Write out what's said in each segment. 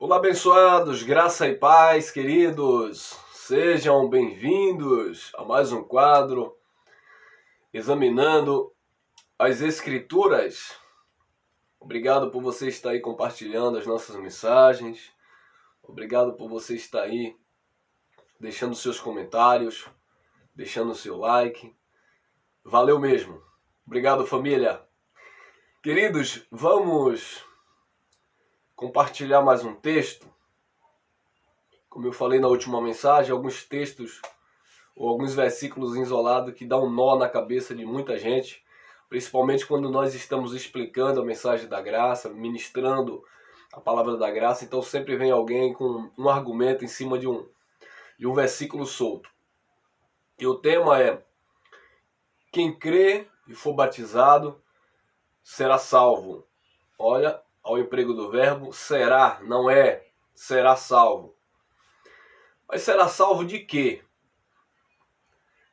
Olá, abençoados, graça e paz, queridos. Sejam bem-vindos a mais um quadro examinando as Escrituras. Obrigado por você estar aí compartilhando as nossas mensagens. Obrigado por você estar aí deixando seus comentários, deixando o seu like. Valeu mesmo. Obrigado, família. Queridos, vamos compartilhar mais um texto. Como eu falei na última mensagem, alguns textos ou alguns versículos isolados que dão um nó na cabeça de muita gente, principalmente quando nós estamos explicando a mensagem da graça, ministrando a palavra da graça. Então sempre vem alguém com um argumento em cima de um versículo solto. E o tema é: quem crê e for batizado será salvo. Olha, ao emprego do verbo será, não é será salvo. Mas será salvo de quê?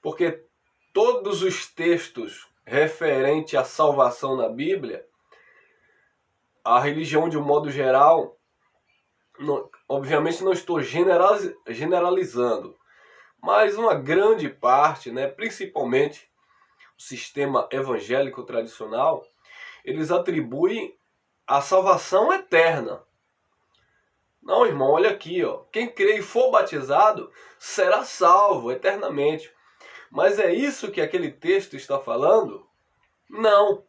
Porque todos os textos referentes à salvação na Bíblia, a religião de um modo geral, obviamente não estou generalizando, mas uma grande parte, principalmente o sistema evangélico tradicional, eles atribuem a salvação eterna. Não, irmão, olha aqui, ó. Quem crê e for batizado será salvo eternamente. Mas é isso que aquele texto está falando? Não.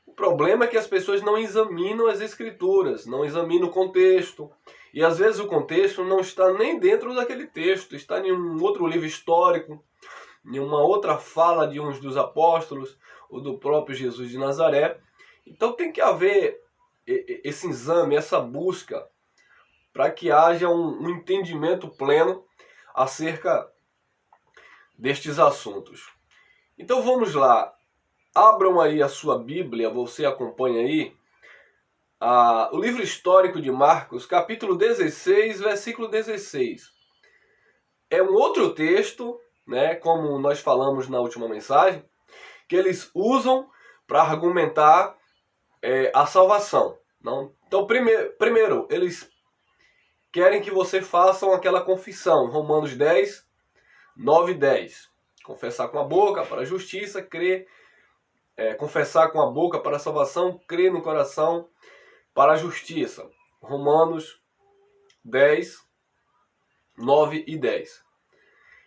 O problema é que as pessoas não examinam as escrituras, não examinam o contexto. E às vezes o contexto não está nem dentro daquele texto, está em um outro livro histórico, em uma outra fala de uns dos apóstolos, ou do próprio Jesus de Nazaré. Então tem que haver esse exame, essa busca, para que haja um entendimento pleno acerca destes assuntos. Então vamos lá. Abram aí a sua Bíblia, você acompanha aí o livro histórico de Marcos, capítulo 16, versículo 16. É um outro texto, como nós falamos na última mensagem, que eles usam para argumentar a salvação. Não? Então, primeiro, eles querem que você faça aquela confissão, Romanos 10, 9 e 10. Confessar com a boca para a justiça, confessar com a boca para a salvação, crer no coração para a justiça. Romanos 10, 9 e 10.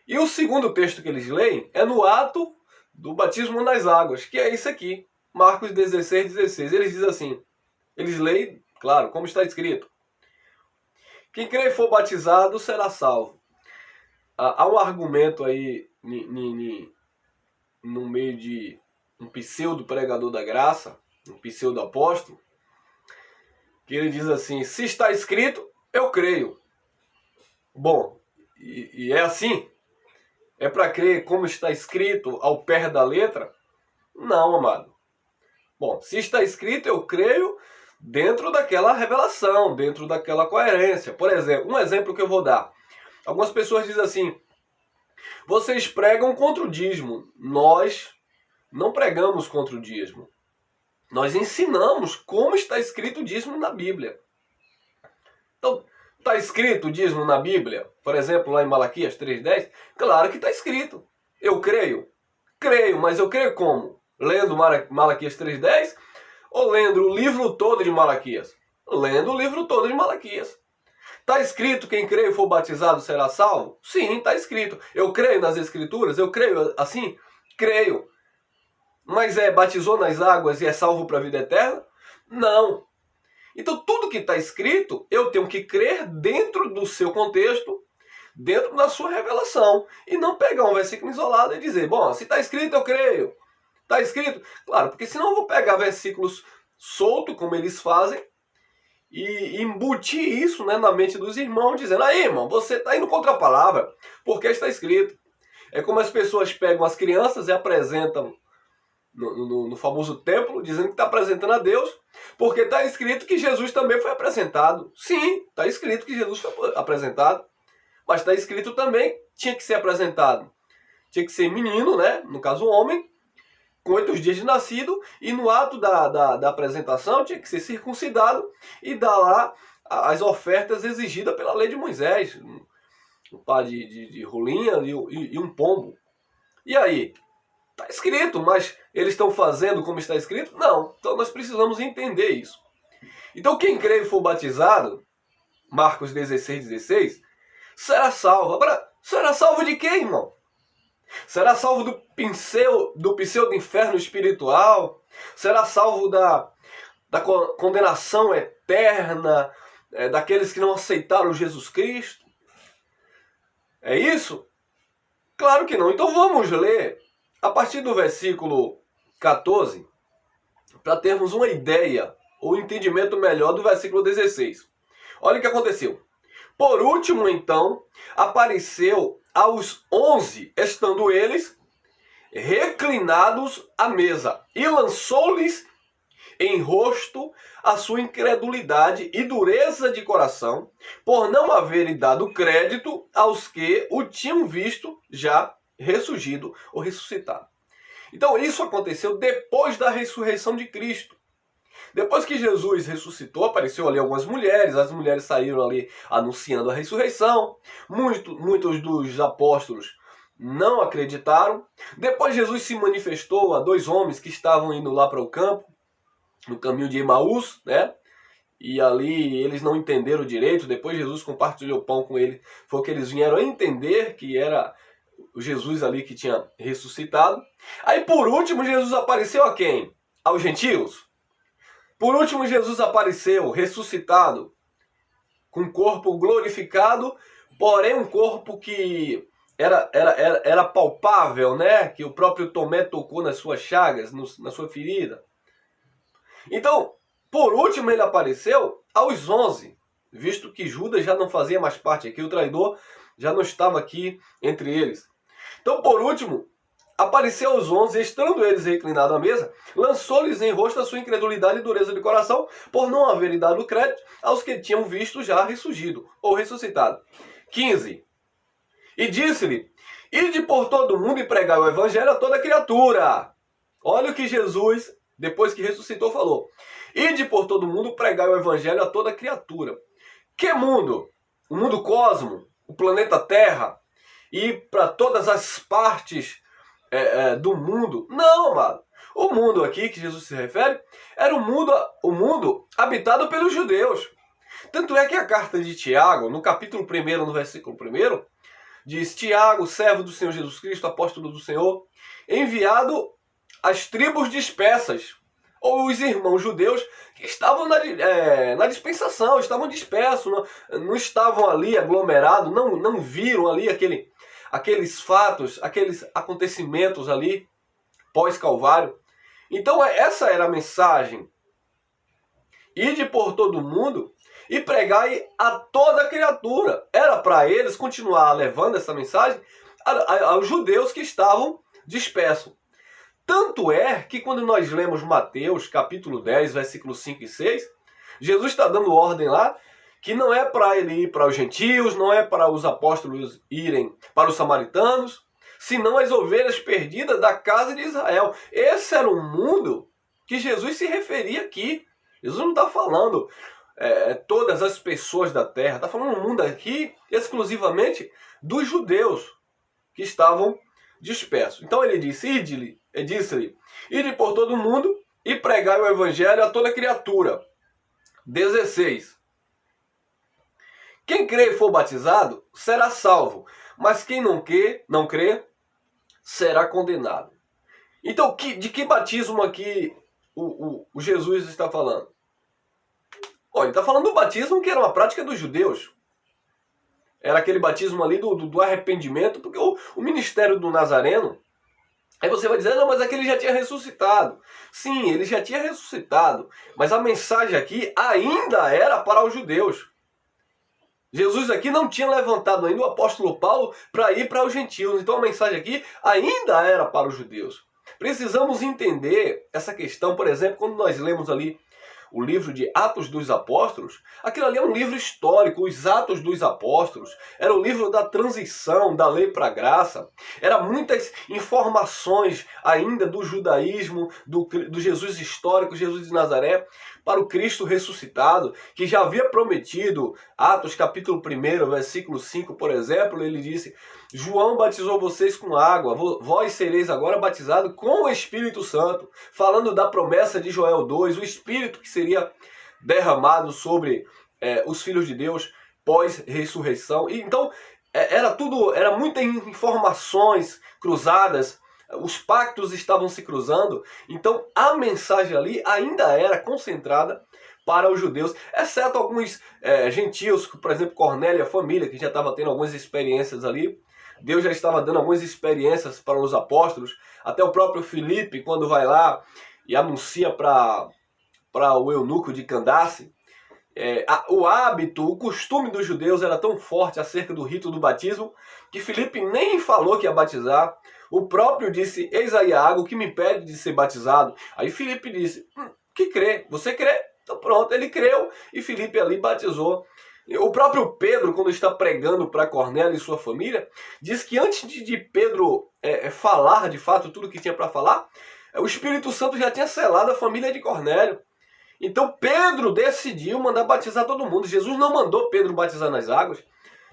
E o segundo texto que eles leem é no ato do batismo nas águas, que é isso aqui, Marcos 16, 16. Eles dizem assim, eles leem, claro, como está escrito: quem crê e for batizado será salvo. Há um argumento aí no meio de um pseudo pregador da graça, um pseudo apóstolo, que ele diz assim: se está escrito, eu creio. Bom, e é assim? É para crer como está escrito ao pé da letra? Não, amado. Bom, se está escrito, eu creio dentro daquela revelação, dentro daquela coerência. Por exemplo, um exemplo que eu vou dar. Algumas pessoas dizem assim: vocês pregam contra o dízimo. Nós não pregamos contra o dízimo. Nós ensinamos como está escrito o dízimo na Bíblia. Então, está escrito o dízimo na Bíblia? Por exemplo, lá em Malaquias 3,10? Claro que está escrito. Eu creio? Creio, mas eu creio como? Lendo Malaquias 3,10 ou lendo o livro todo de Malaquias? Lendo o livro todo de Malaquias. Está escrito: quem crê e for batizado será salvo? Sim, está escrito. Eu creio nas escrituras? Eu creio assim? Creio. Mas batizou nas águas e é salvo para a vida eterna? Não. Então tudo que está escrito, eu tenho que crer dentro do seu contexto, dentro da sua revelação. E não pegar um versículo isolado e dizer: bom, se está escrito, eu creio. Está escrito? Claro, porque senão eu vou pegar versículos soltos, como eles fazem, e embutir isso na mente dos irmãos, dizendo: aí, irmão, você está indo contra a palavra, porque está escrito. É como as pessoas pegam as crianças e apresentam no famoso templo, dizendo que está apresentando a Deus, porque está escrito que Jesus também foi apresentado. Sim, está escrito que Jesus foi apresentado, mas está escrito também que tinha que ser apresentado. Tinha que ser menino, no caso homem, com 8 dias de nascido, e no ato da apresentação tinha que ser circuncidado e dar lá as ofertas exigidas pela lei de Moisés. Um par de rolinha e um pombo. E aí? Está escrito, mas eles estão fazendo como está escrito? Não. Então nós precisamos entender isso. Então quem crê e for batizado, Marcos 16, será salvo. Agora, será salvo de quê, irmão? Será salvo do pseudo inferno espiritual? Será salvo da condenação eterna, daqueles que não aceitaram Jesus Cristo? É isso? Claro que não. Então vamos ler a partir do versículo 14, para termos uma ideia, ou um entendimento melhor do versículo 16. Olha o que aconteceu. Por último, então, apareceu aos 11, estando eles reclinados à mesa, e lançou-lhes em rosto a sua incredulidade e dureza de coração, por não haverem dado crédito aos que o tinham visto já ressurgido ou ressuscitado. Então isso aconteceu depois da ressurreição de Cristo. Depois que Jesus ressuscitou, apareceu ali algumas mulheres, as mulheres saíram ali anunciando a ressurreição, muitos dos apóstolos não acreditaram. Depois Jesus se manifestou a 2 homens que estavam indo lá para o campo, no caminho de Emaús, né? E ali eles não entenderam direito. Depois Jesus compartilhou o pão com eles. Foi que eles vieram a entender que era o Jesus ali que tinha ressuscitado. Aí por último Jesus apareceu a quem? Aos gentios. Por último Jesus apareceu ressuscitado, com corpo glorificado, porém um corpo que era palpável, né? Que o próprio Tomé tocou nas suas chagas, na sua ferida. Então, por último ele apareceu aos 11, visto que Judas já não fazia mais parte aqui, o traidor já não estava aqui entre eles. Então, por último, apareceu aos 11, estando eles reclinados à mesa, lançou-lhes em rosto a sua incredulidade e dureza de coração, por não haverem dado crédito aos que tinham visto já ressurgido ou ressuscitado. 15. E disse-lhe: ide por todo o mundo e pregai o evangelho a toda criatura. Olha o que Jesus, depois que ressuscitou, falou. Ide por todo mundo, pregai o evangelho a toda criatura. Que mundo? O mundo cosmo, o planeta Terra, e para todas as partes do mundo? Não, amado. O mundo aqui que Jesus se refere era o mundo habitado pelos judeus. Tanto é que a carta de Tiago, no capítulo 1, no versículo 1, diz: Tiago, servo do Senhor Jesus Cristo, apóstolo do Senhor, enviado às tribos dispersas, ou os irmãos judeus que estavam na dispensação, estavam dispersos, não estavam ali aglomerados, não viram ali aqueles fatos, aqueles acontecimentos ali pós-Calvário. Então essa era a mensagem. Ide por todo mundo e pregai a toda criatura. Era para eles continuar levando essa mensagem aos judeus que estavam dispersos. Tanto é que quando nós lemos Mateus capítulo 10, versículos 5 e 6, Jesus está dando ordem lá que não é para ele ir para os gentios, não é para os apóstolos irem para os samaritanos, senão as ovelhas perdidas da casa de Israel. Esse era o mundo que Jesus se referia aqui. Jesus não está falando todas as pessoas da terra, está falando um mundo aqui exclusivamente dos judeus que estavam dispersos. Então ele disse-lhe, ide por todo mundo e pregai o evangelho a toda criatura. 16. Quem crê e for batizado será salvo, mas quem não crê, será condenado. Então, de que batismo aqui o Jesus está falando? Bom, ele está falando do batismo que era uma prática dos judeus. Era aquele batismo ali do arrependimento, porque o ministério do Nazareno, aí você vai dizer, não, mas aquele já tinha ressuscitado. Sim, ele já tinha ressuscitado, mas a mensagem aqui ainda era para os judeus. Jesus aqui não tinha levantado ainda o apóstolo Paulo para ir para os gentios. Então a mensagem aqui ainda era para os judeus. Precisamos entender essa questão, por exemplo, quando nós lemos ali o livro de Atos dos Apóstolos, aquilo ali é um livro histórico. Os Atos dos Apóstolos era o livro da transição da lei para a graça. Era muitas informações ainda do judaísmo, do Jesus histórico, Jesus de Nazaré, para o Cristo ressuscitado, que já havia prometido, Atos capítulo 1, versículo 5, por exemplo, ele disse: João batizou vocês com água, vós sereis agora batizados com o Espírito Santo, falando da promessa de Joel 2, o Espírito que seria derramado sobre os filhos de Deus pós-ressurreição. E então era muitas informações cruzadas, os pactos estavam se cruzando, então a mensagem ali ainda era concentrada para os judeus, exceto alguns gentios, por exemplo, Cornélio e a família, que já estava tendo algumas experiências ali. Deus já estava dando algumas experiências para os apóstolos, até o próprio Filipe, quando vai lá e anuncia para o eunuco de Candace, o hábito, o costume dos judeus era tão forte acerca do rito do batismo, que Filipe nem falou que ia batizar. O próprio disse: eis aí a água, o que me impede de ser batizado? Aí Filipe disse: que crê? Você crê? Então pronto, ele creu e Filipe ali batizou. O próprio Pedro, quando está pregando para Cornélio e sua família, diz que antes de Pedro falar de fato tudo o que tinha para falar, o Espírito Santo já tinha selado a família de Cornélio. Então Pedro decidiu mandar batizar todo mundo. Jesus não mandou Pedro batizar nas águas.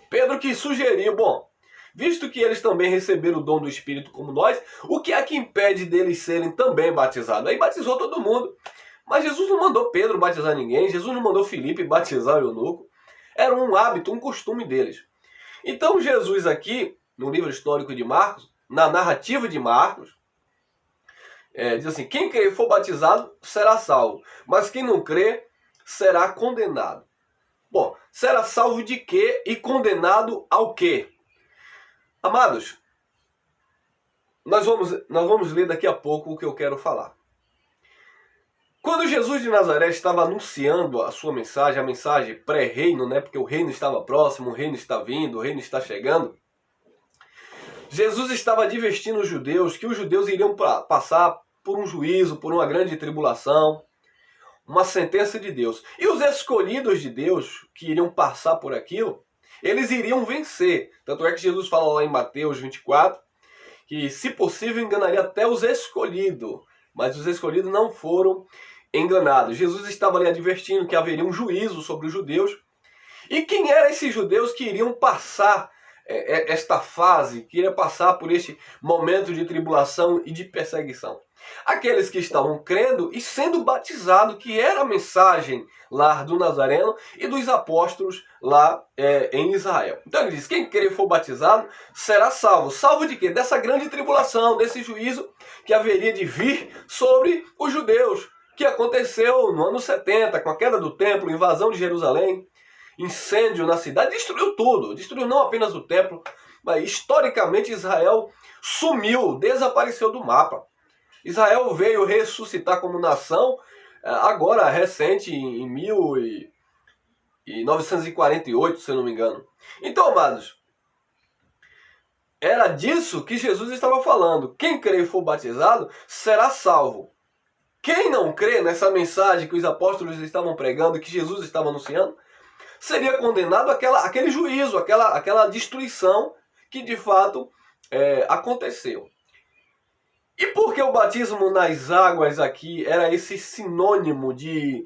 Pedro que sugeriu: bom, visto que eles também receberam o dom do Espírito como nós, o que é que impede deles serem também batizados? Aí batizou todo mundo. Mas Jesus não mandou Pedro batizar ninguém, Jesus não mandou Filipe batizar o eunuco. Era um hábito, um costume deles. Então Jesus aqui, no livro histórico de Marcos, na narrativa de Marcos, diz assim: quem crer e for batizado será salvo, mas quem não crer será condenado. Bom, será salvo de quê e condenado ao quê? Amados, nós vamos ler daqui a pouco o que eu quero falar. Quando Jesus de Nazaré estava anunciando a sua mensagem, a mensagem pré-reino, né, porque o reino estava próximo, o reino está vindo, o reino está chegando, Jesus estava advertindo os judeus que os judeus iriam passar por um juízo, por uma grande tribulação, uma sentença de Deus. E os escolhidos de Deus, que iriam passar por aquilo, eles iriam vencer. Tanto é que Jesus fala lá em Mateus 24, que se possível enganaria até os escolhidos, mas os escolhidos não foram enganados. Jesus estava ali advertindo que haveria um juízo sobre os judeus. E quem eram esses judeus que iriam passar esta fase, que iria passar por este momento de tribulação e de perseguição? Aqueles que estavam crendo e sendo batizados, que era a mensagem lá do Nazareno e dos apóstolos lá em Israel. Então ele diz: quem crer e for batizado será salvo. Salvo de quê? Dessa grande tribulação, desse juízo que haveria de vir sobre os judeus, que aconteceu no ano 70, com a queda do templo, invasão de Jerusalém, incêndio na cidade, destruiu tudo. Destruiu não apenas o templo, mas historicamente Israel sumiu, desapareceu do mapa. Israel veio ressuscitar como nação agora, recente, em 1948, se eu não me engano. Então, amados, era disso que Jesus estava falando. Quem crer e for batizado será salvo. Quem não crê nessa mensagem que os apóstolos estavam pregando, que Jesus estava anunciando, seria condenado àquele juízo, àquela destruição que de fato aconteceu. E por que o batismo nas águas aqui era esse sinônimo de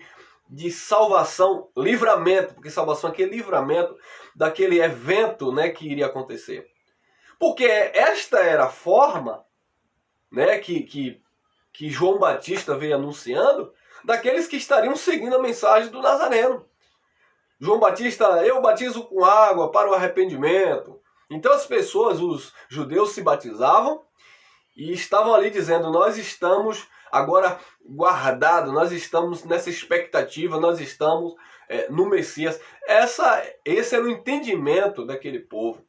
salvação, livramento? Porque salvação aqui é livramento daquele evento, né, que iria acontecer. Porque esta era a forma, né, que João Batista veio anunciando, daqueles que estariam seguindo a mensagem do Nazareno. João Batista: eu batizo com água para o arrependimento. Então as pessoas, os judeus, se batizavam e estavam ali dizendo: nós estamos agora guardados, nós estamos nessa expectativa, nós estamos no Messias. Esse era o entendimento daquele povo.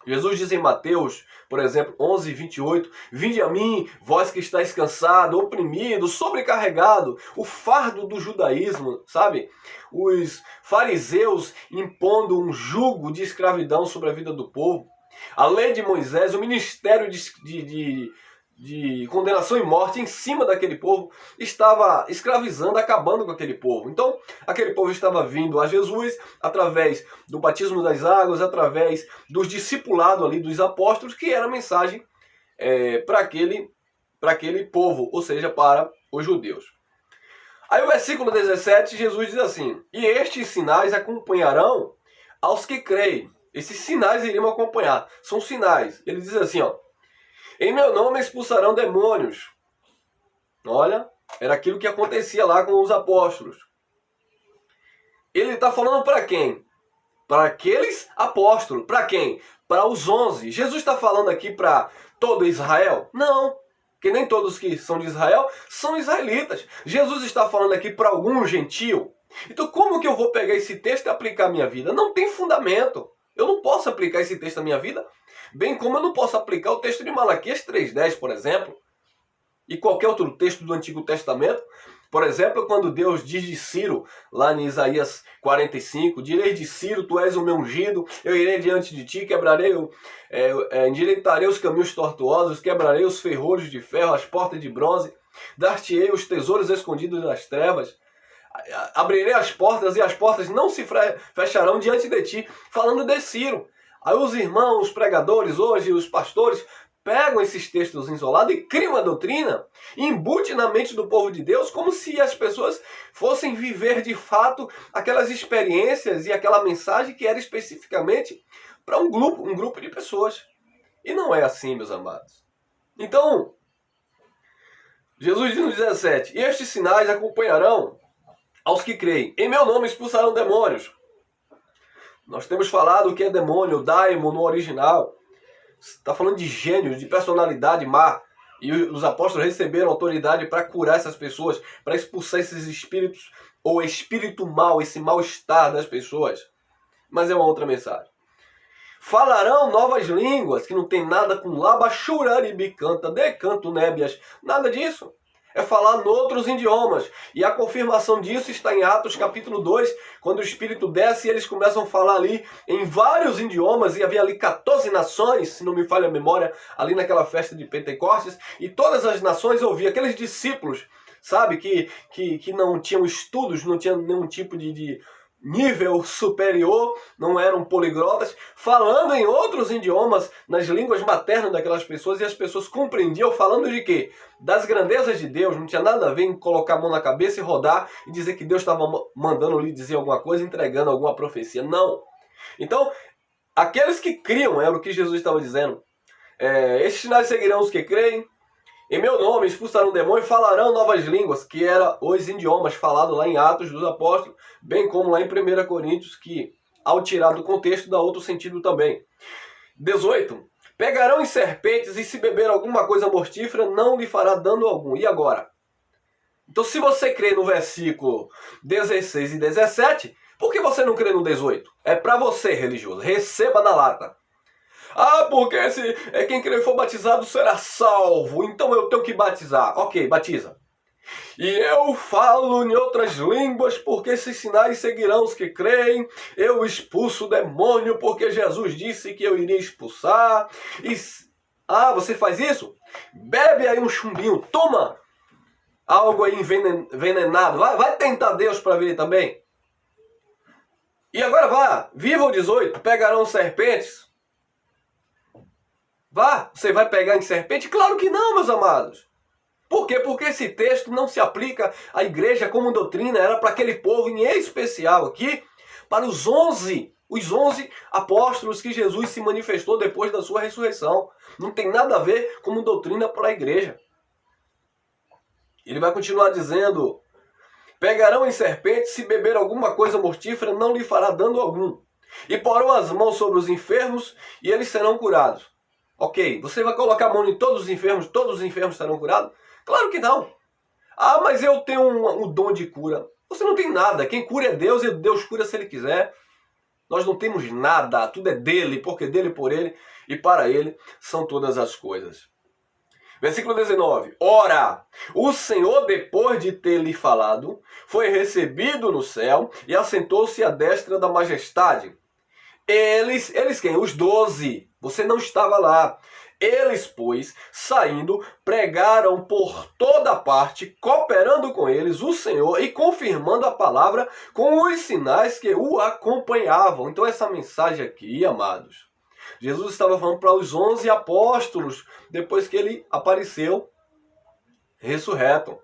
Jesus diz em Mateus, por exemplo, 11:28, vinde a mim, vós que estáis cansado, oprimido, sobrecarregado, o fardo do judaísmo, sabe? Os fariseus impondo um jugo de escravidão sobre a vida do povo. A lei de Moisés, o ministério de condenação e morte em cima daquele povo, estava escravizando, acabando com aquele povo. Então, aquele povo estava vindo a Jesus através do batismo das águas, através dos discipulados ali dos apóstolos, que era a mensagem para aquele povo, ou seja, para os judeus. Aí o versículo 17, Jesus diz assim: e estes sinais acompanharão aos que creem. Esses sinais iriam acompanhar. São sinais. Ele diz assim, ó: em meu nome expulsarão demônios. Olha, era aquilo que acontecia lá com os apóstolos. Ele está falando para quem? Para aqueles apóstolos. Para quem? Para os 11. Jesus está falando aqui para todo Israel? Não. Porque nem todos que são de Israel são israelitas. Jesus está falando aqui para algum gentil. Então como que eu vou pegar esse texto e aplicar à minha vida? Não tem fundamento. Eu não posso aplicar esse texto à minha vida, bem como eu não posso aplicar o texto de Malaquias 3:10, por exemplo, e qualquer outro texto do Antigo Testamento. Por exemplo, quando Deus diz de Ciro, lá em Isaías 45, direi de Ciro, tu és o meu ungido, eu irei diante de ti, endireitarei os caminhos tortuosos, quebrarei os ferrolhos de ferro, as portas de bronze, dar-te-ei os tesouros escondidos nas trevas, abrirei as portas e as portas não se fecharão diante de ti, falando de Ciro. Aí os irmãos, os pregadores hoje, os pastores, pegam esses textos isolados e criam uma doutrina, e embute na mente do povo de Deus como se as pessoas fossem viver de fato aquelas experiências e aquela mensagem que era especificamente para um grupo de pessoas. E não é assim, meus amados. Então, Jesus diz no 17, e estes sinais acompanharão aos que creem. Em meu nome expulsarão demônios. Nós temos falado o que é demônio, daimon no original. Está falando de gênio, de personalidade má. E os apóstolos receberam autoridade para curar essas pessoas, para expulsar esses espíritos, ou espírito mau, esse mal-estar das pessoas. Mas é uma outra mensagem. Falarão novas línguas, que não tem nada com labachuraribicanta, decanto, nébias, nada disso. É falar em outros idiomas. E a confirmação disso está em Atos capítulo 2, quando o Espírito desce e eles começam a falar ali em vários idiomas, e havia ali 14 nações, se não me falha a memória, ali naquela festa de Pentecostes, e todas as nações ouviam, aqueles discípulos, sabe, que não tinham estudos, não tinham nenhum tipo de nível superior, não eram poliglotas, falando em outros idiomas, nas línguas maternas daquelas pessoas, e as pessoas compreendiam, falando de quê? Das grandezas de Deus. Não tinha nada a ver em colocar a mão na cabeça e rodar e dizer que Deus estava mandando lhe dizer alguma coisa, entregando alguma profecia. Não. Então, aqueles que criam, era o que Jesus estava dizendo. Estes sinais seguirão os que creem. Em meu nome expulsarão demônio e falarão novas línguas, que era os idiomas falados lá em Atos dos Apóstolos, bem como lá em 1 Coríntios, que ao tirar do contexto dá outro sentido também. 18. Pegarão em serpentes e se beber alguma coisa mortífera não lhe fará dano algum. E agora? Então se você crê no versículo 16 e 17, por que você não crê no 18? É para você, religioso. Receba na lata. Ah, porque quem crer e for batizado será salvo, então eu tenho que batizar. Ok, batiza. E eu falo em outras línguas, porque esses sinais seguirão os que creem. Eu expulso o demônio, porque Jesus disse que eu iria expulsar. Você faz isso? Bebe aí um chumbinho, toma algo aí envenenado. Vai tentar Deus para ver também. E agora vá, viva o 18, pegarão serpentes. Você vai pegar em serpente? Claro que não, meus amados. Por quê? Porque esse texto não se aplica à igreja como doutrina, era para aquele povo em especial aqui, para os 11 apóstolos que Jesus se manifestou depois da sua ressurreição. Não tem nada a ver como doutrina para a igreja. Ele vai continuar dizendo, pegarão em serpentes, se beber alguma coisa mortífera, não lhe fará dano algum. E porão as mãos sobre os enfermos, e eles serão curados. Ok, você vai colocar a mão em todos os enfermos serão curados? Claro que não. Mas eu tenho um dom de cura. Você não tem nada. Quem cura é Deus, e Deus cura se Ele quiser. Nós não temos nada. Tudo é dele, porque dele, por ele e para ele são todas as coisas. Versículo 19. Ora, o Senhor, depois de ter lhe falado, foi recebido no céu e assentou-se à destra da majestade. Eles quem? Os 12. Você não estava lá. Eles, pois, saindo, pregaram por toda parte, cooperando com eles o Senhor e confirmando a palavra com os sinais que o acompanhavam. Então essa mensagem aqui, amados, Jesus estava falando para os 11 apóstolos, depois que ele apareceu ressurreto.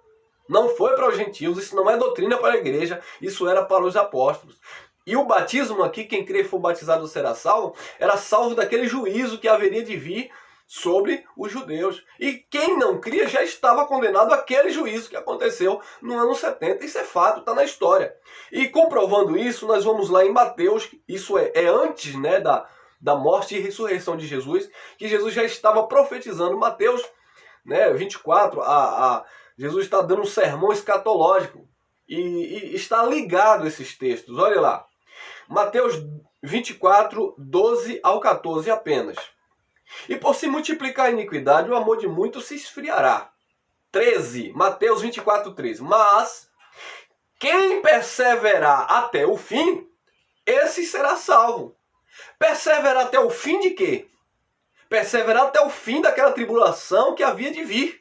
Não foi para os gentios, isso não é doutrina para a igreja, isso era para os apóstolos. E o batismo aqui, quem crê e for batizado será salvo, era salvo daquele juízo que haveria de vir sobre os judeus. E quem não cria já estava condenado àquele juízo que aconteceu no ano 70. Isso é fato, está na história. E comprovando isso, nós vamos lá em Mateus, isso é antes, né, da morte e ressurreição de Jesus, que Jesus já estava profetizando. Mateus, né, 24, Jesus está dando um sermão escatológico e está ligado a esses textos. Olha lá, Mateus 24, 12 ao 14 apenas. E por se multiplicar a iniquidade, o amor de muitos se esfriará. 13, Mateus 24, 13. Mas quem perseverar até o fim, esse será salvo. Perseverar até o fim de quê? Perseverar até o fim daquela tribulação que havia de vir.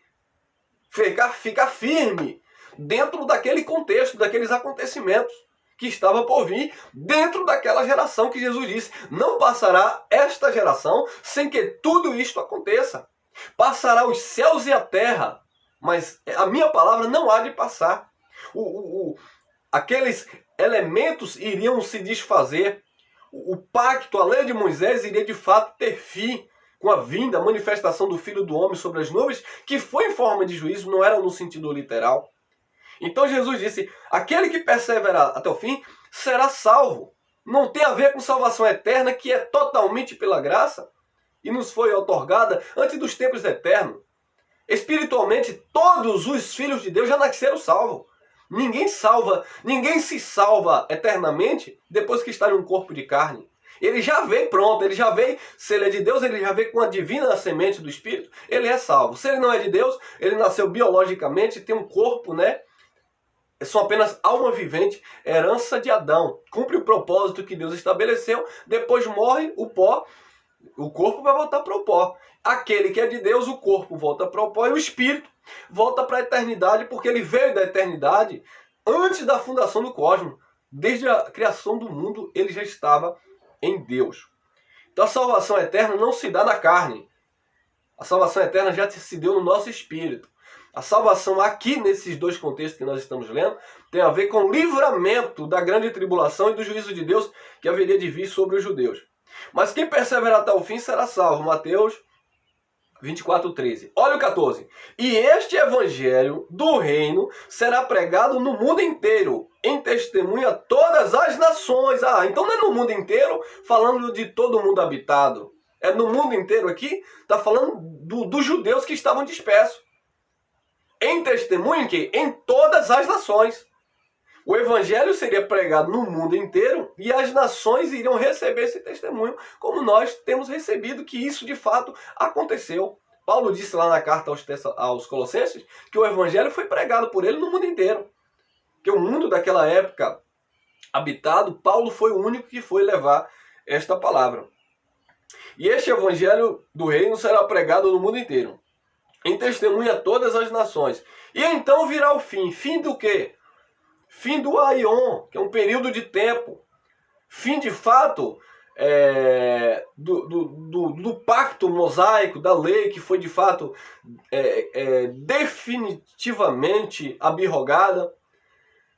Ficar firme dentro daquele contexto, daqueles acontecimentos que estava por vir, dentro daquela geração que Jesus disse: não passará esta geração sem que tudo isto aconteça. Passará os céus e a terra, mas a minha palavra não há de passar. Aqueles elementos iriam se desfazer. O pacto, a lei de Moisés iria de fato ter fim com a vinda, a manifestação do Filho do Homem sobre as nuvens, que foi em forma de juízo, não era no sentido literal. Então Jesus disse: aquele que perseverar até o fim será salvo. Não tem a ver com salvação eterna, que é totalmente pela graça e nos foi otorgada antes dos tempos eternos. Espiritualmente, todos os filhos de Deus já nasceram salvos. Ninguém se salva eternamente depois que está em um corpo de carne. Ele já veio pronto, ele já veio, se ele é de Deus, ele já veio com a divina semente do Espírito, ele é salvo. Se ele não é de Deus, ele nasceu biologicamente, tem um corpo, né? São apenas alma vivente, herança de Adão. Cumpre o propósito que Deus estabeleceu, depois morre o pó, o corpo vai voltar para o pó. Aquele que é de Deus, o corpo volta para o pó e o espírito volta para a eternidade, porque ele veio da eternidade antes da fundação do cosmos. Desde a criação do mundo, ele já estava em Deus. Então a salvação eterna não se dá na carne. A salvação eterna já se deu no nosso espírito. A salvação aqui, nesses dois contextos que nós estamos lendo, tem a ver com o livramento da grande tribulação e do juízo de Deus que haveria de vir sobre os judeus. Mas quem perseverar até o fim será salvo. Mateus 24, 13. Olha o 14. E este evangelho do reino será pregado no mundo inteiro, em testemunha a todas as nações. Então não é no mundo inteiro falando de todo mundo habitado. É no mundo inteiro aqui, está falando dos judeus que estavam dispersos. Em testemunho que em todas as nações. O evangelho seria pregado no mundo inteiro e as nações iriam receber esse testemunho, como nós temos recebido, que isso de fato aconteceu. Paulo disse lá na carta aos Colossenses que o evangelho foi pregado por ele no mundo inteiro. Que o mundo daquela época habitado, Paulo foi o único que foi levar esta palavra. E este evangelho do reino será pregado no mundo inteiro, em testemunha a todas as nações. E então virá o fim. Fim do quê? Fim do aion, que é um período de tempo. Fim, de fato, do pacto mosaico, da lei, que foi, de fato, definitivamente abrogada.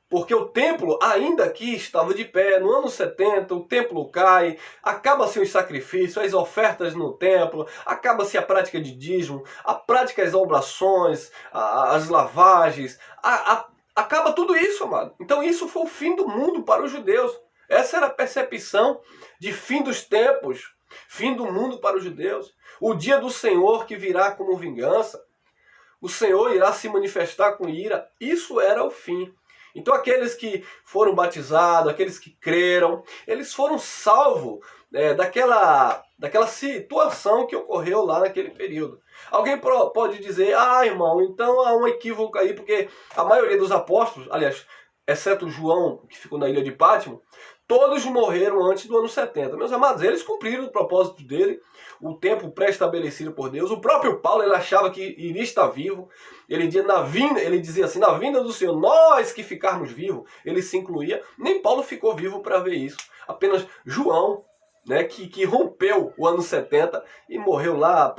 Porque o templo ainda aqui estava de pé. No ano 70, o templo cai, acaba-se os sacrifícios, as ofertas no templo, acaba-se a prática de dízimo, a prática das oblações, as lavagens, acaba tudo isso, amado. Então isso foi o fim do mundo para os judeus. Essa era a percepção de fim dos tempos, fim do mundo para os judeus. O dia do Senhor que virá como vingança. O Senhor irá se manifestar com ira. Isso era o fim. Então aqueles que foram batizados, aqueles que creram, eles foram salvos daquela situação que ocorreu lá naquele período. Alguém pode dizer: irmão, então há um equívoco aí, porque a maioria dos apóstolos, aliás, exceto João, que ficou na ilha de Pátimo, todos morreram antes do ano 70. Meus amados, eles cumpriram o propósito dele, o tempo pré-estabelecido por Deus. O próprio Paulo, ele achava que iria estar vivo. Ele dizia assim: na vinda do Senhor, nós que ficarmos vivos. Ele se incluía. Nem Paulo ficou vivo para ver isso. Apenas João, né, que rompeu o ano 70 e morreu lá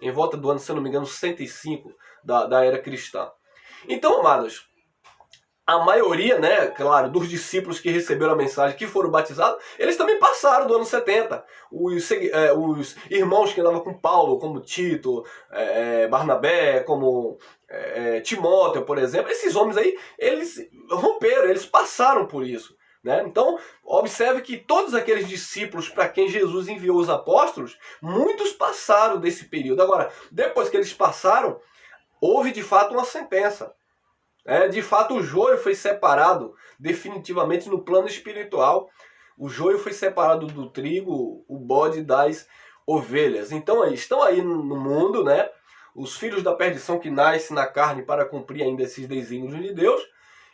em volta do ano, se eu não me engano, 105 da era cristã. Então, amados, a maioria, né, claro, dos discípulos que receberam a mensagem, que foram batizados, eles também passaram do ano 70. Os irmãos que andavam com Paulo, como Tito, Barnabé, como Timóteo, por exemplo, esses homens aí, eles romperam, eles passaram por isso. Né? Então, observe que todos aqueles discípulos para quem Jesus enviou os apóstolos, muitos passaram desse período. Agora, depois que eles passaram, houve de fato uma sentença. De fato, o joio foi separado definitivamente no plano espiritual. O joio foi separado do trigo, o bode das ovelhas. Então, estão aí no mundo, né, os filhos da perdição que nascem na carne para cumprir ainda esses desígnios de Deus,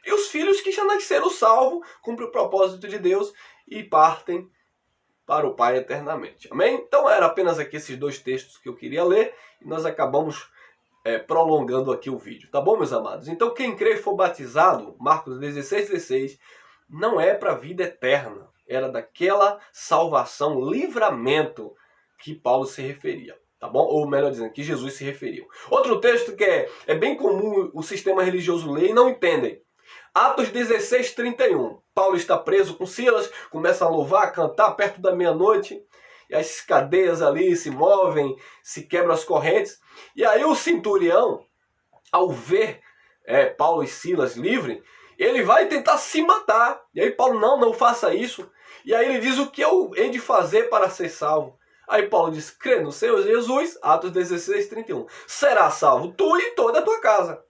e os filhos que já nasceram salvos, cumprem o propósito de Deus e partem para o Pai eternamente. Amém? Então, eram apenas aqui esses dois textos que eu queria ler, e nós acabamos prolongando aqui o vídeo, tá bom, meus amados? Então, quem crê e for batizado, Marcos 16:16, não é para a vida eterna, era daquela salvação, livramento que Paulo se referia, tá bom? Ou melhor dizendo, que Jesus se referiu. Outro texto que é bem comum o sistema religioso ler e não entendem. Atos 16:31, Paulo está preso com Silas, começa a louvar, a cantar perto da meia-noite, e as cadeias ali se movem, se quebram as correntes. E aí o centurião, ao ver Paulo e Silas livres, ele vai tentar se matar. E aí Paulo, não faça isso. E aí ele diz, o que eu hei de fazer para ser salvo? Aí Paulo diz, crê no Senhor Jesus, Atos 16:31, será salvo tu e toda a tua casa.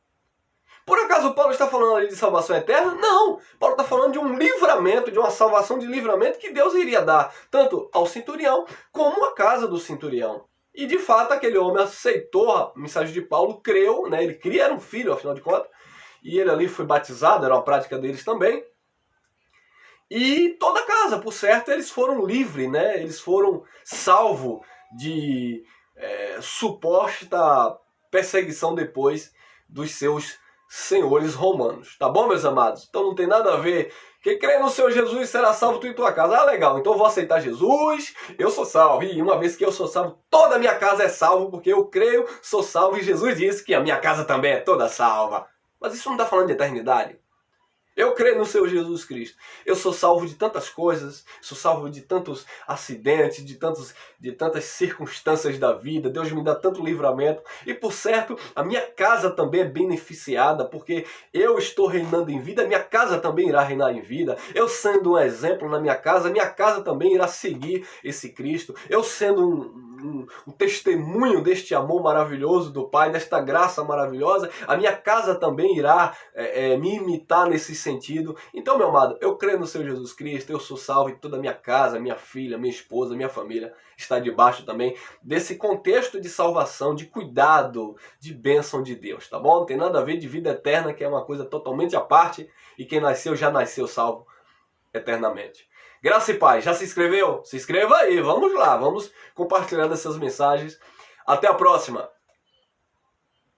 Por acaso Paulo está falando ali de salvação eterna? Não! Paulo está falando de um livramento, de uma salvação de livramento que Deus iria dar, tanto ao centurião como à casa do centurião. E de fato aquele homem aceitou a mensagem de Paulo, creu, né? Ele cria, era um filho, afinal de contas, e ele ali foi batizado, era uma prática deles também. E toda a casa, por certo, eles foram livres, né? Eles foram salvos de suposta perseguição depois dos seus senhores romanos. Tá bom, meus amados? Então não tem nada a ver. Quem crê no Senhor Jesus será salvo tu e tua casa. Ah, legal. Então eu vou aceitar Jesus, eu sou salvo. E uma vez que eu sou salvo, toda a minha casa é salva, porque eu creio, sou salvo. E Jesus disse que a minha casa também é toda salva. Mas isso não está falando de eternidade. Eu creio no Senhor Jesus Cristo. Eu sou salvo de tantas coisas, sou salvo de tantos acidentes, de tantas circunstâncias da vida. Deus me dá tanto livramento. E por certo, a minha casa também é beneficiada, porque eu estou reinando em vida, minha casa também irá reinar em vida. Eu sendo um exemplo na minha casa também irá seguir esse Cristo. Eu sendo um testemunho deste amor maravilhoso do Pai, desta graça maravilhosa, a minha casa também irá me imitar nesse sentido. Então, meu amado, eu creio no Senhor Jesus Cristo, eu sou salvo e toda a minha casa, minha filha, minha esposa, minha família está debaixo também desse contexto de salvação, de cuidado, de bênção de Deus, tá bom? Não tem nada a ver de vida eterna, que é uma coisa totalmente à parte, e quem nasceu já nasceu salvo eternamente. Graça e paz. Já se inscreveu? Se inscreva aí, vamos lá, vamos compartilhando essas mensagens. Até a próxima!